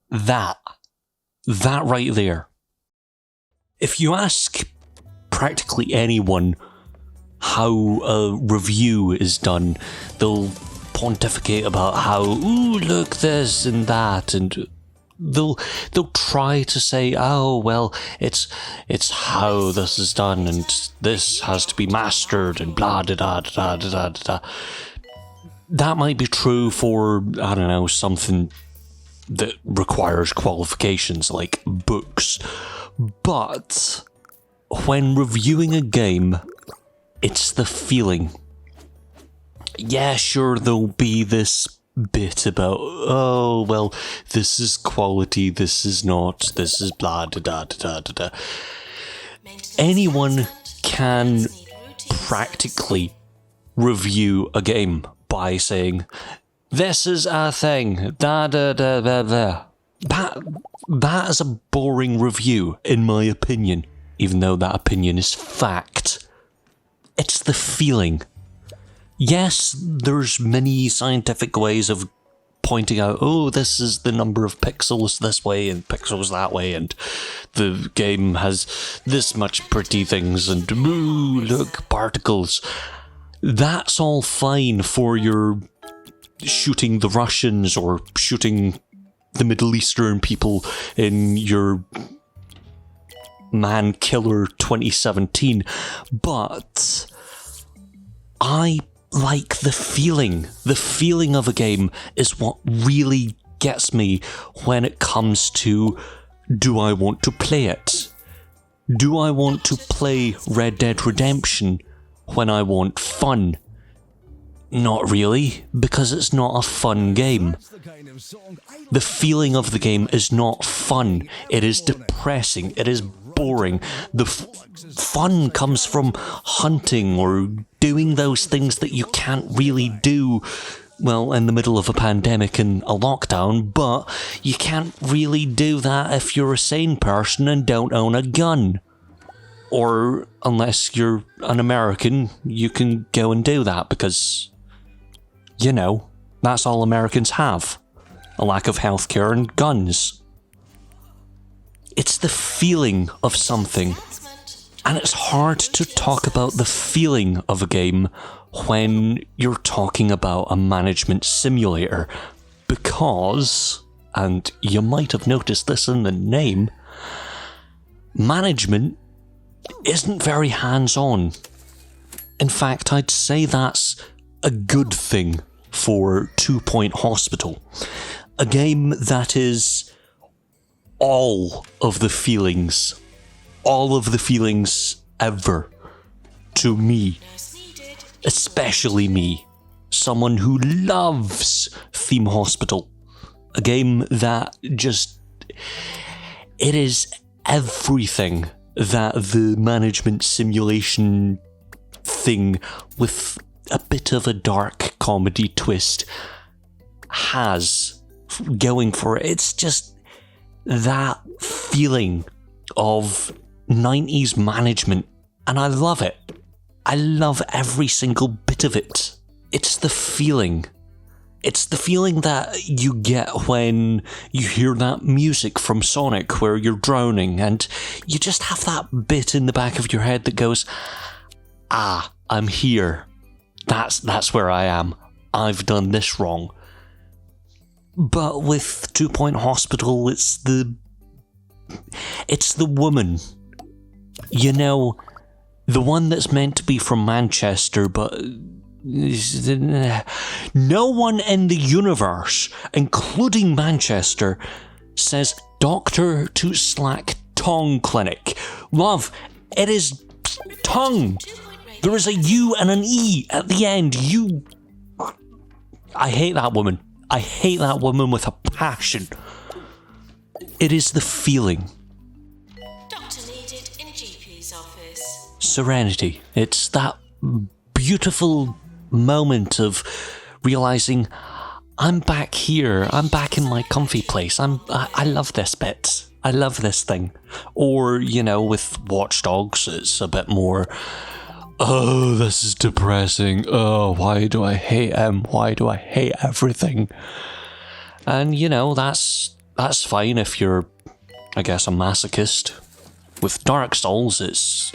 That right there. If you ask practically anyone how a review is done, they'll pontificate about how, ooh, look this and that, and they'll try to say, oh, well, it's how this is done, and this has to be mastered, and blah da da da da da da. That might be true for, I don't know, something that requires qualifications like books, but when reviewing a game, it's the feeling. Yeah, sure, there'll be this bit about, oh, well, this is quality, this is not, this is blah da da da da da. Anyone can practically review a game by saying, this is a thing, da da da da da. That is a boring review, in my opinion, even though that opinion is fact. It's the feeling. Yes, there's many scientific ways of pointing out, oh, this is the number of pixels this way and pixels that way, and the game has this much pretty things, and ooh, look, particles. That's all fine for your shooting the Russians or shooting the Middle Eastern people in your Man Killer 2017, but I like the feeling. The feeling of a game is what really gets me when it comes to, do I want to play it? Do I want to play Red Dead Redemption when I want fun? Not really, because it's not a fun game. The feeling of the game is not fun. It is depressing. It is boring. The fun comes from hunting or doing those things that you can't really do, well, in the middle of a pandemic and a lockdown, but you can't really do that if you're a sane person and don't own a gun. Or, unless you're an American, you can go and do that because, you know, that's all Americans have. A lack of healthcare and guns. It's the feeling of something. And it's hard to talk about the feeling of a game when you're talking about a management simulator. Because, and you might have noticed this in the name, management isn't very hands-on. In fact, I'd say that's a good thing for 2 Point Hospital. A game that is all of the feelings ever to me. Especially me, someone who loves Theme Hospital. A game that just, it is everything that the management simulation thing with a bit of a dark comedy twist has going for it. It's just that feeling of 90s management, and I love it. I love every single bit of it. It's the feeling. It's the feeling that you get when you hear that music from Sonic where you're drowning and you just have that bit in the back of your head that goes, ah, I'm here. That's where I am. I've done this wrong. But with 2 Point Hospital, it's the woman. You know, the one that's meant to be from Manchester, but no one in the universe, including Manchester, says doctor to slack tongue clinic. Love, it is tongue. There is a U and an E at the end. I hate that woman. I hate that woman with a passion. It is the feeling. Doctor needed in GP's office. Serenity. It's that beautiful moment of realizing I'm back here. I'm back in my comfy place. I love this bit. I love this thing. Or, you know, with Watch Dogs, it's a bit more, oh, this is depressing. Oh, why do I hate him? Why do I hate everything? And, you know, that's that's fine if you're, I guess, a masochist. With Dark Souls, it's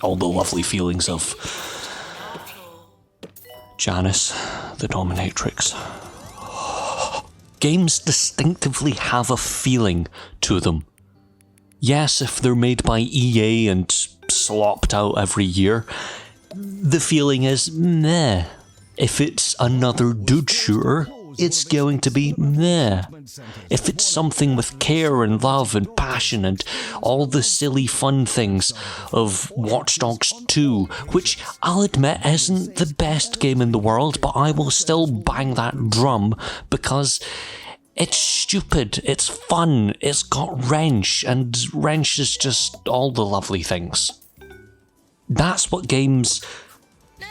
all the lovely feelings of Janice, the dominatrix. Games distinctively have a feeling to them. Yes, if they're made by EA and slopped out every year, the feeling is meh. If it's another dude shooter, it's going to be meh. If it's something with care and love and passion and all the silly fun things of Watch Dogs 2, which I'll admit isn't the best game in the world, but I will still bang that drum because it's stupid, it's fun, it's got wrench, and wrench is just all the lovely things. That's what games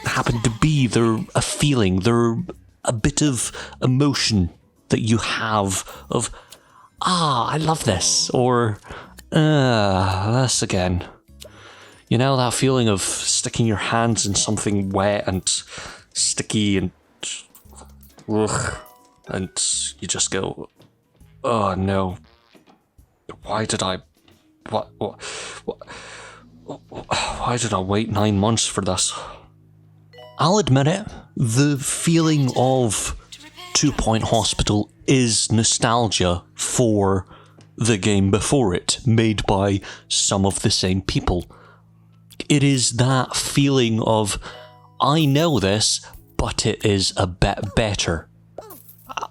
happen to be. They're a feeling, they're a bit of emotion that you have of, I love this, or, this again. You know, that feeling of sticking your hands in something wet and sticky and, ugh, and you just go, oh no, why did I wait 9 months for this? I'll admit it, the feeling of 2 Point Hospital is nostalgia for the game before it, made by some of the same people. It is that feeling of, I know this, but it is a bit better.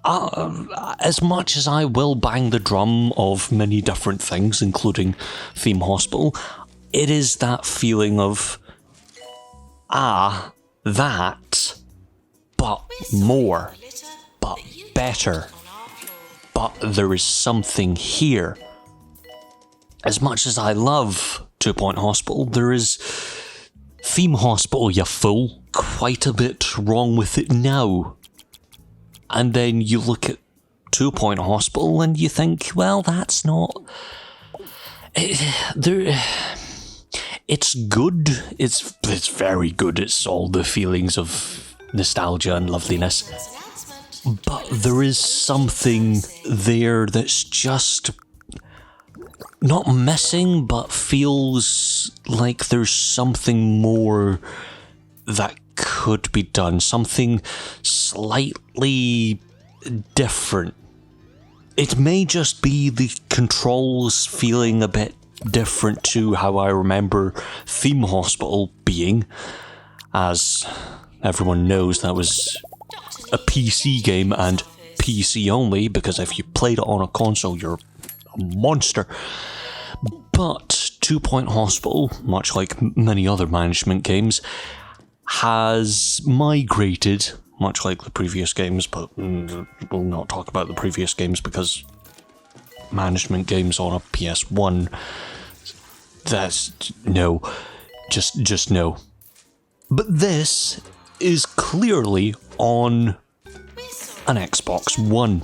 As much as I will bang the drum of many different things, including Theme Hospital, it is that feeling of, that, but more, but better, but there is something here. As much as I love 2 Point Hospital, there is Theme Hospital, you fool, quite a bit wrong with it now. And then you look at 2 Point Hospital and you think, well, that's not... It's good. It's very good. It's all the feelings of nostalgia and loveliness. But there is something there that's just not missing, but feels like there's something more that could be done. Something slightly different. It may just be the controls feeling a bit different to how I remember Theme Hospital being. As everyone knows, that was a PC game and PC only, because if you played it on a console, you're a monster. But 2 Point Hospital, much like many other management games, has migrated, much like the previous games, but we'll not talk about the previous games because management games on a PS1, that's no, just no. But this is clearly on an Xbox One.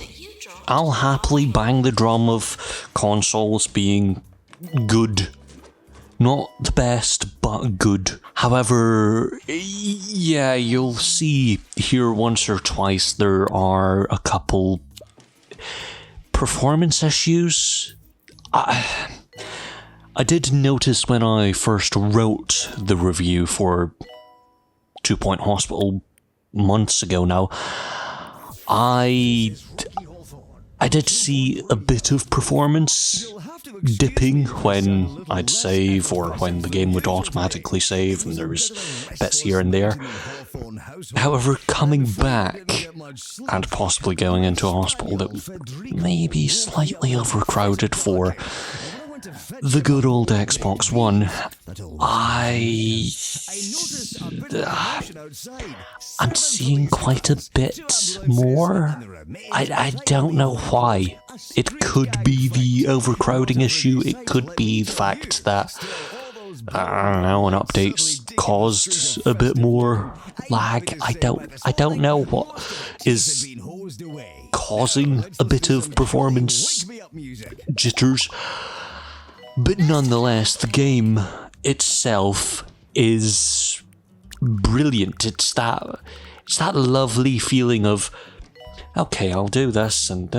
I'll happily bang the drum of consoles being good. Not the best, but good. However, yeah, you'll see here once or twice there are a couple performance issues. I did notice when I first wrote the review for 2 Point Hospital months ago now, I did see a bit of performance dipping when I'd save or when the game would automatically save, and there was bits here and there. However, coming back and possibly going into a hospital that may be slightly overcrowded for the good old Xbox One, I'm seeing quite a bit more. I don't know why. It could be the overcrowding issue, it could be the fact that, I don't know, an update's caused a bit more lag. I don't know what is causing a bit of performance jitters. But nonetheless, the game itself is brilliant. It's that lovely feeling of okay, I'll do this, and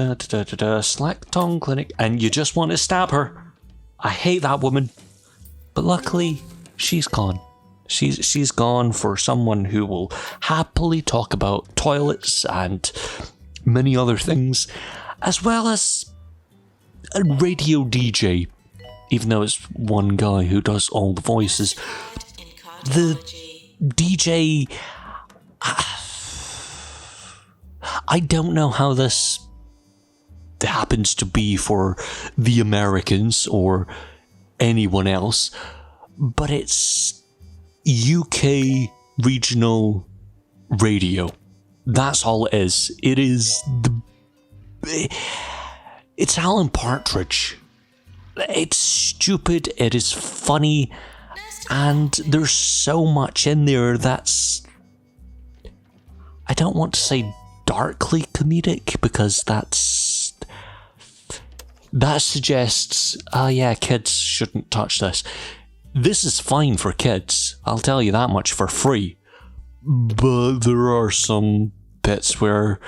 select on clinic, and you just want to stab her. I hate that woman. But luckily, she's gone. She's gone for someone who will happily talk about toilets and many other things, as well as a radio DJ, even though it's one guy who does all the voices. The DJ... I don't know how this happens to be for the Americans or anyone else, but it's UK regional radio. That's all it is. It is it's Alan Partridge. It's stupid, it is funny, and there's so much in there that's, I don't want to say darkly comedic, because that suggests, yeah, kids shouldn't touch this. This is fine for kids, I'll tell you that much for free. But there are some bits where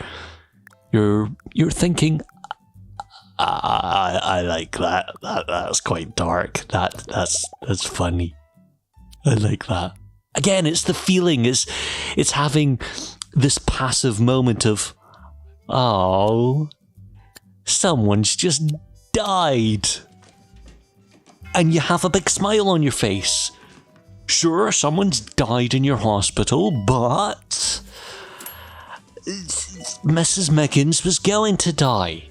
you're thinking, I like that. That's quite dark. That's funny. I like that. Again, it's the feeling. It's having this passive moment of, oh, someone's just died. And you have a big smile on your face. Sure, someone's died in your hospital, but Mrs. Miggins was going to die.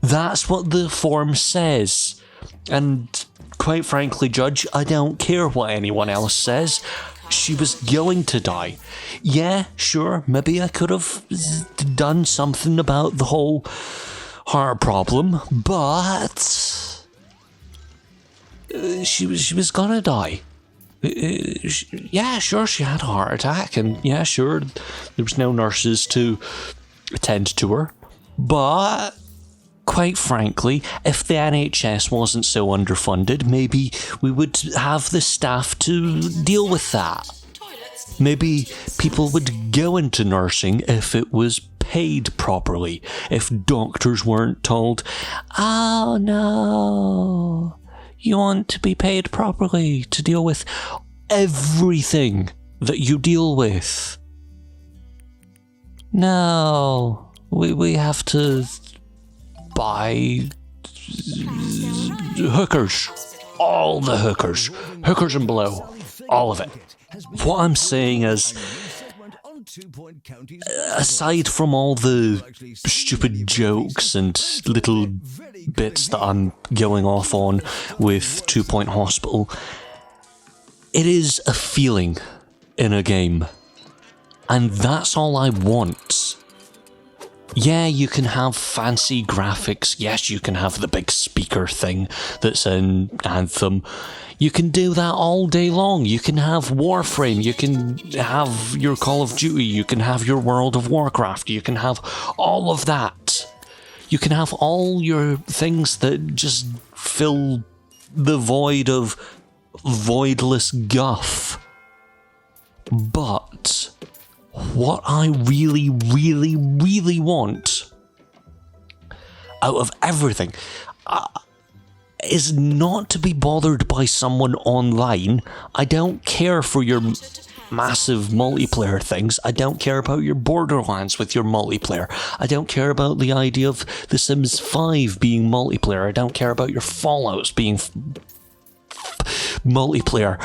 That's what the form says. And quite frankly, Judge, I don't care what anyone else says. She was going to die. Yeah, sure, maybe I could have done something about the whole heart problem, but she was gonna die. Yeah, sure, she had a heart attack, and yeah, sure, there was no nurses to attend to her, but quite frankly, if the NHS wasn't so underfunded, maybe we would have the staff to deal with that. Maybe people would go into nursing if it was paid properly, if doctors weren't told, oh no, you want to be paid properly to deal with everything that you deal with. No, we have to buy hookers. All the hookers. Hookers and below. All of it. What I'm saying is, aside from all the stupid jokes and little bits that I'm going off on with 2 Point Hospital, it is a feeling in a game. And that's all I want. Yeah, you can have fancy graphics. Yes, you can have the big speaker thing that's in Anthem. You can do that all day long. You can have Warframe. You can have your Call of Duty. You can have your World of Warcraft. You can have all of that. You can have all your things that just fill the void of voidless guff. But what I really, really, really want out of everything is not to be bothered by someone online. I don't care for your massive multiplayer things. I don't care about your Borderlands with your multiplayer. I don't care about the idea of The Sims 5 being multiplayer. I don't care about your Fallouts being multiplayer.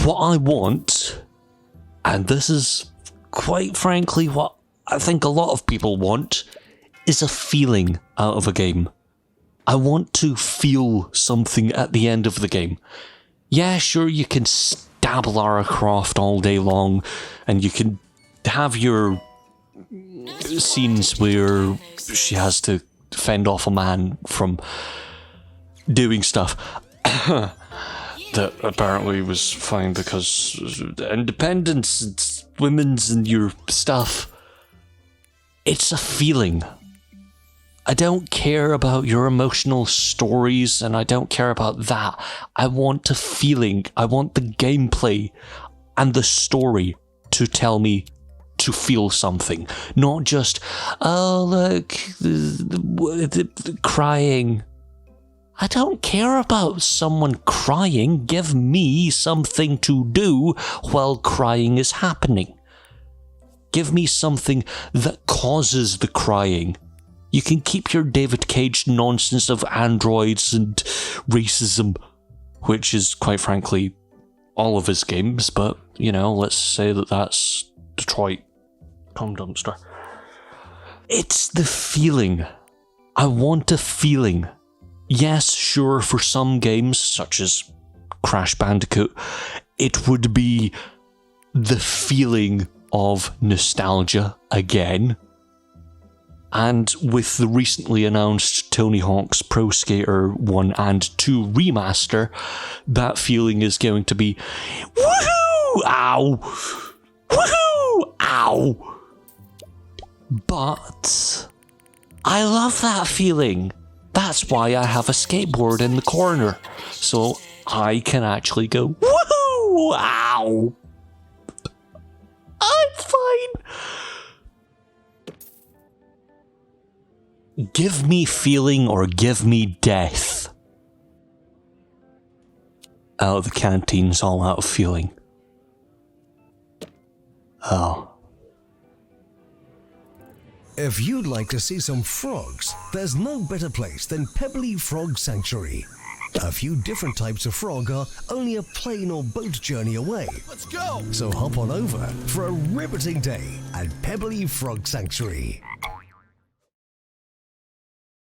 What I want, and this is quite frankly what I think a lot of people want, is a feeling out of a game. I want to feel something at the end of the game. Yeah, sure, you can stab Lara Croft all day long, and you can have your scenes where she has to fend off a man from doing stuff that apparently was fine because independence and women's and your stuff. It's a feeling. I don't care about your emotional stories, and I don't care about that. I want a feeling. I want the gameplay and the story to tell me to feel something, not just, oh, look, crying. I don't care about someone crying. Give me something to do while crying is happening. Give me something that causes the crying. You can keep your David Cage nonsense of androids and racism, which is, quite frankly, all of his games, but, you know, let's say that that's Detroit. Come dumpster. It's the feeling. I want a feeling. Yes, sure, for some games, such as Crash Bandicoot, it would be the feeling of nostalgia again. And with the recently announced Tony Hawk's Pro Skater 1 and 2 remaster, that feeling is going to be, woohoo! Ow! Woohoo! Ow! But I love that feeling. That's why I have a skateboard in the corner, so I can actually go, woohoo! Ow! I'm fine! Give me feeling or give me death. Oh, the canteen's all out of feeling. Oh. If you'd like to see some frogs, there's no better place than Pebbly Frog Sanctuary. A few different types of frog are only a plane or boat journey away. Let's go! So hop on over for a riveting day at Pebbly Frog Sanctuary.